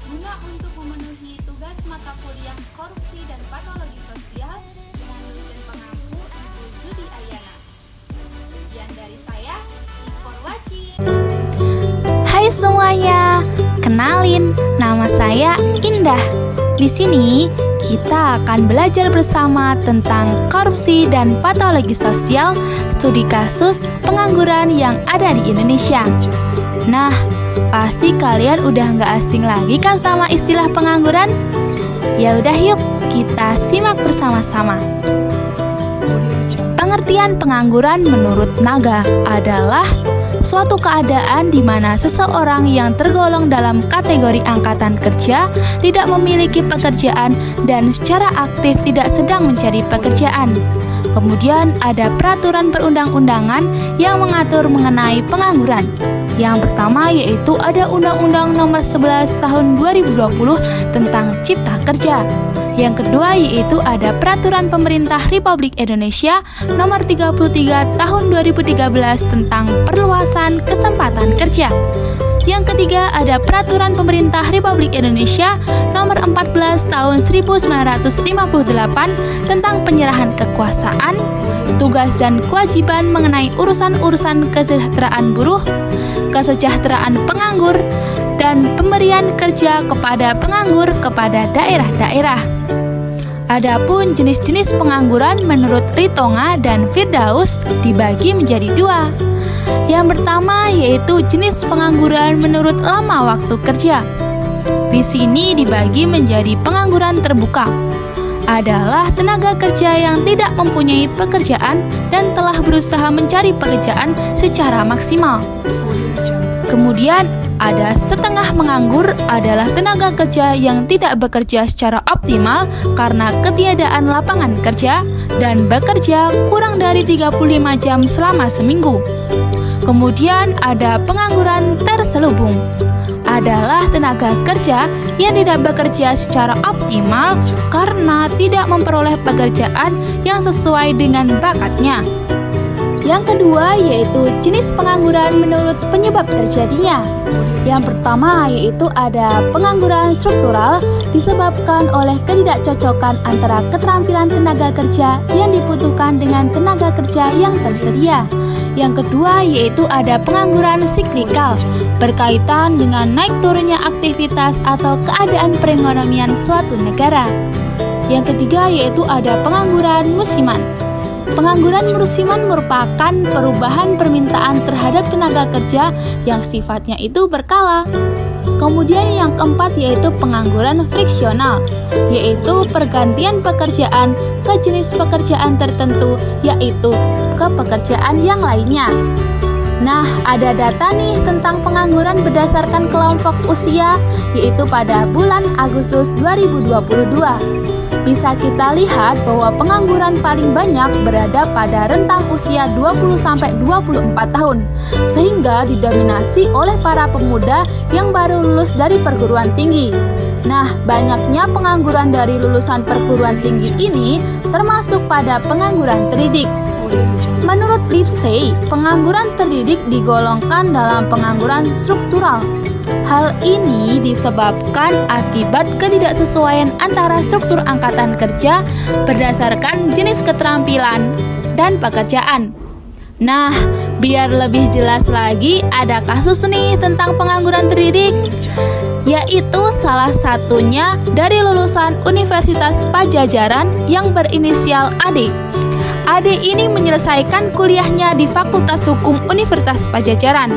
Guna untuk memenuhi tugas mata kuliah korupsi dan patologi sosial dengan dosen pengampu Ibu Judi Ayana. Sekian dari saya, thanks for watching. Hai semuanya, kenalin, nama saya Indah. Di sini kita akan belajar bersama tentang korupsi dan patologi sosial, studi kasus pengangguran yang ada di Indonesia. Nah, pasti kalian udah nggak asing lagi kan sama istilah pengangguran? Ya udah yuk, kita simak bersama-sama. Pengertian pengangguran menurut Naga adalah suatu keadaan di mana seseorang yang tergolong dalam kategori angkatan kerja tidak memiliki pekerjaan dan secara aktif tidak sedang mencari pekerjaan. Kemudian ada peraturan perundang-undangan yang mengatur mengenai pengangguran. Yang pertama yaitu ada Undang-Undang Nomor 11 Tahun 2020 tentang Cipta Kerja. Yang kedua yaitu ada Peraturan Pemerintah Republik Indonesia Nomor 33 Tahun 2013 tentang Perluasan Kesempatan Kerja. Yang ketiga ada Peraturan Pemerintah Republik Indonesia Nomor 14 Tahun 1958 tentang Penyerahan Kekuasaan, Tugas dan Kewajiban mengenai urusan-urusan kesejahteraan buruh, kesejahteraan penganggur, dan pemberian kerja kepada penganggur kepada daerah-daerah. Adapun jenis-jenis pengangguran menurut Ritonga dan Firdaus dibagi menjadi dua. Yang pertama yaitu jenis pengangguran menurut lama waktu kerja. Di sini dibagi menjadi pengangguran terbuka. Adalah tenaga kerja yang tidak mempunyai pekerjaan dan telah berusaha mencari pekerjaan secara maksimal. Kemudian ada setengah menganggur adalah tenaga kerja yang tidak bekerja secara optimal karena ketiadaan lapangan kerja dan bekerja kurang dari 35 jam selama seminggu. Kemudian ada pengangguran terselubung. Adalah tenaga kerja yang tidak bekerja secara optimal karena tidak memperoleh pekerjaan yang sesuai dengan bakatnya. Yang kedua yaitu jenis pengangguran menurut penyebab terjadinya. Yang pertama yaitu ada pengangguran struktural disebabkan oleh ketidakcocokan antara keterampilan tenaga kerja yang dibutuhkan dengan tenaga kerja yang tersedia. Yang kedua yaitu ada pengangguran siklikal berkaitan dengan naik turunnya aktivitas atau keadaan perekonomian suatu negara. Yang ketiga yaitu ada pengangguran musiman. Pengangguran musiman merupakan perubahan permintaan terhadap tenaga kerja yang sifatnya itu berkala. Kemudian yang keempat yaitu pengangguran friksional, yaitu pergantian pekerjaan ke jenis pekerjaan tertentu, yaitu ke pekerjaan yang lainnya. Nah, ada data nih tentang pengangguran berdasarkan kelompok usia, yaitu pada bulan Agustus 2022. Bisa kita lihat bahwa pengangguran paling banyak berada pada rentang usia 20-24 tahun, sehingga didominasi oleh para pemuda yang baru lulus dari perguruan tinggi. Nah, banyaknya pengangguran dari lulusan perguruan tinggi ini termasuk pada pengangguran terdidik. Menurut Livesey, pengangguran terdidik digolongkan dalam pengangguran struktural. Hal ini disebabkan akibat ketidaksesuaian antara struktur angkatan kerja berdasarkan jenis keterampilan dan pekerjaan. Nah, biar lebih jelas lagi, ada kasus nih tentang pengangguran terdidik, yaitu salah satunya dari lulusan Universitas Padjadjaran yang berinisial AD. AD ini menyelesaikan kuliahnya di Fakultas Hukum Universitas Padjadjaran.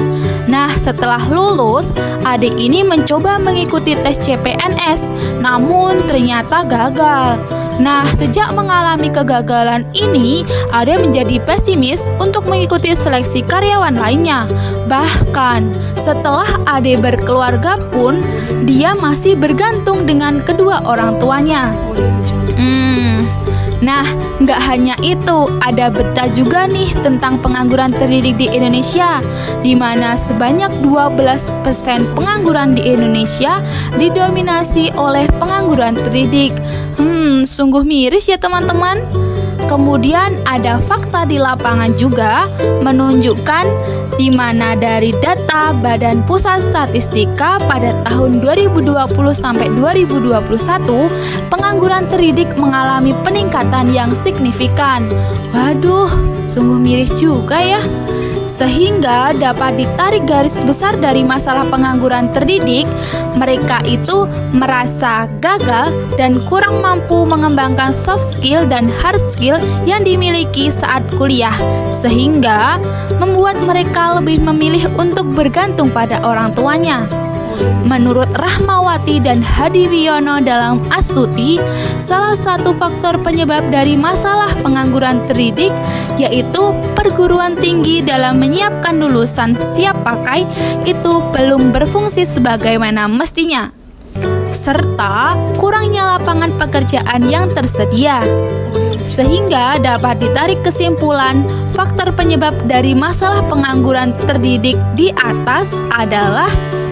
Nah, setelah lulus, AD ini mencoba mengikuti tes CPNS, namun ternyata gagal. Nah, sejak mengalami kegagalan ini, AD menjadi pesimis untuk mengikuti seleksi karyawan lainnya. Bahkan, setelah AD berkeluarga pun, dia masih bergantung dengan kedua orang tuanya. Nah, nggak hanya itu, ada berita juga nih tentang pengangguran terdidik di Indonesia, di mana sebanyak 12% pengangguran di Indonesia didominasi oleh pengangguran terdidik. Sungguh miris ya teman-teman. Kemudian ada fakta di lapangan juga menunjukkan di mana dari data Badan Pusat Statistika pada tahun 2020 sampai 2021 pengangguran terdidik mengalami peningkatan yang signifikan. Waduh, sungguh miris juga ya. Sehingga dapat ditarik garis besar dari masalah pengangguran terdidik, mereka itu merasa gagal dan kurang mampu mengembangkan soft skill dan hard skill yang dimiliki saat kuliah, sehingga membuat mereka lebih memilih untuk bergantung pada orang tuanya. Menurut Rahmawati dan Hadi Wiono dalam Astuti, salah satu faktor penyebab dari masalah pengangguran terdidik yaitu perguruan tinggi dalam menyiapkan lulusan siap pakai itu belum berfungsi sebagaimana mestinya, serta kurangnya lapangan pekerjaan yang tersedia. Sehingga dapat ditarik kesimpulan faktor penyebab dari masalah pengangguran terdidik di atas adalah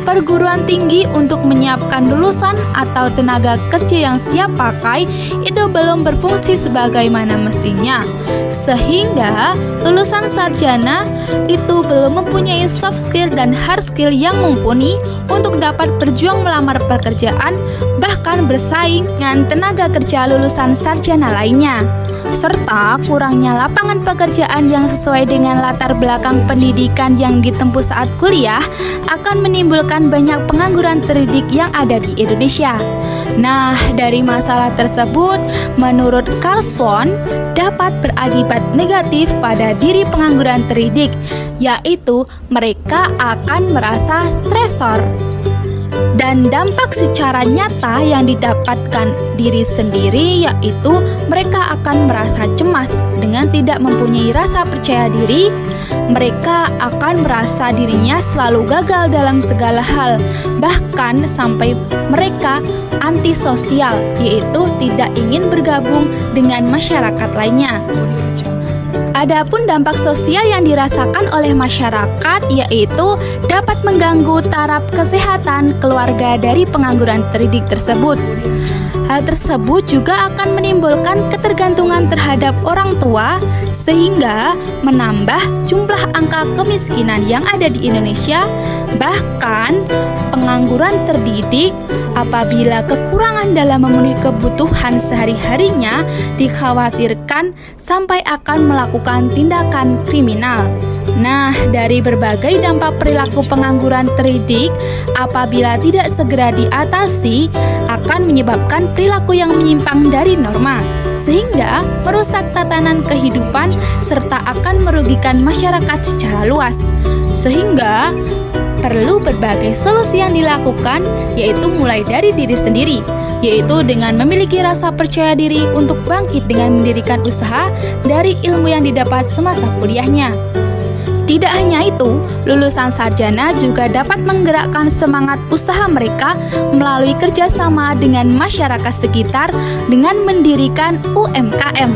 perguruan tinggi untuk menyiapkan lulusan atau tenaga kerja yang siap pakai itu belum berfungsi sebagaimana mestinya, sehingga lulusan sarjana itu belum mempunyai soft skill dan hard skill yang mumpuni untuk dapat berjuang melamar pekerjaan, bahkan bersaing dengan tenaga kerja lulusan sarjana lainnya, serta kurangnya lapangan pekerjaan yang sesuai dengan latar belakang pendidikan yang ditempuh saat kuliah akan menimbulkan banyak pengangguran terdidik yang ada di Indonesia. Nah, dari masalah tersebut, menurut Carlson, dapat berakibat negatif pada diri pengangguran terdidik, yaitu mereka akan merasa stresor. Dan dampak secara nyata yang didapatkan diri sendiri yaitu mereka akan merasa cemas dengan tidak mempunyai rasa percaya diri. Mereka akan merasa dirinya selalu gagal dalam segala hal, bahkan sampai mereka antisosial, yaitu tidak ingin bergabung dengan masyarakat lainnya. Adapun dampak sosial yang dirasakan oleh masyarakat yaitu dapat mengganggu taraf kesehatan keluarga dari pengangguran terdidik tersebut. Hal tersebut juga akan menimbulkan ketergantungan terhadap orang tua sehingga menambah jumlah angka kemiskinan yang ada di Indonesia. Bahkan pengangguran terdidik apabila kekurangan dalam memenuhi kebutuhan sehari-harinya dikhawatirkan sampai akan melakukan tindakan kriminal. Nah, dari berbagai dampak perilaku pengangguran terdidik apabila tidak segera diatasi akan menyebabkan perilaku yang menyimpang dari norma, sehingga merusak tatanan kehidupan serta akan merugikan masyarakat secara luas. Sehingga perlu berbagai solusi yang dilakukan, yaitu mulai dari diri sendiri, yaitu dengan memiliki rasa percaya diri untuk bangkit dengan mendirikan usaha dari ilmu yang didapat semasa kuliahnya. Tidak hanya itu, lulusan sarjana juga dapat menggerakkan semangat usaha mereka melalui kerjasama dengan masyarakat sekitar dengan mendirikan UMKM.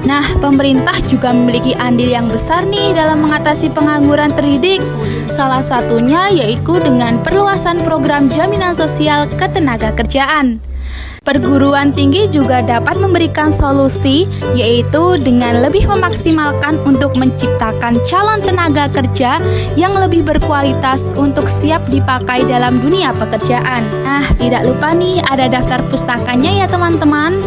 Nah, pemerintah juga memiliki andil yang besar nih dalam mengatasi pengangguran terdidik. Salah satunya yaitu dengan perluasan program jaminan sosial ketenagakerjaan. Perguruan tinggi juga dapat memberikan solusi, yaitu dengan lebih memaksimalkan untuk menciptakan calon tenaga kerja yang lebih berkualitas untuk siap dipakai dalam dunia pekerjaan. Nah, tidak lupa nih ada daftar pustakanya ya teman-teman.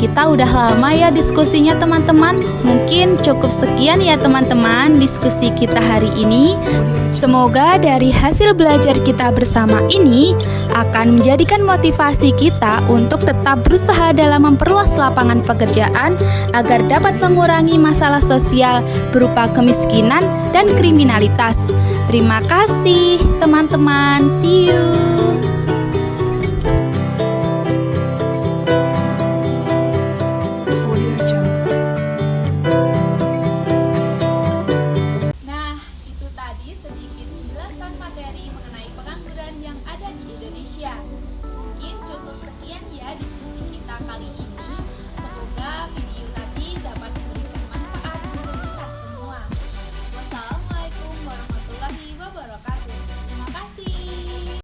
Kita udah lama ya diskusinya teman-teman. Mungkin cukup sekian ya teman-teman diskusi kita hari ini. Semoga dari hasil belajar kita bersama ini akan menjadikan motivasi kita untuk tetap berusaha dalam memperluas lapangan pekerjaan agar dapat mengurangi masalah sosial berupa kemiskinan dan kriminalitas. Terima kasih teman-teman. See you. Mungkin cukup sekian ya diskusi kita kali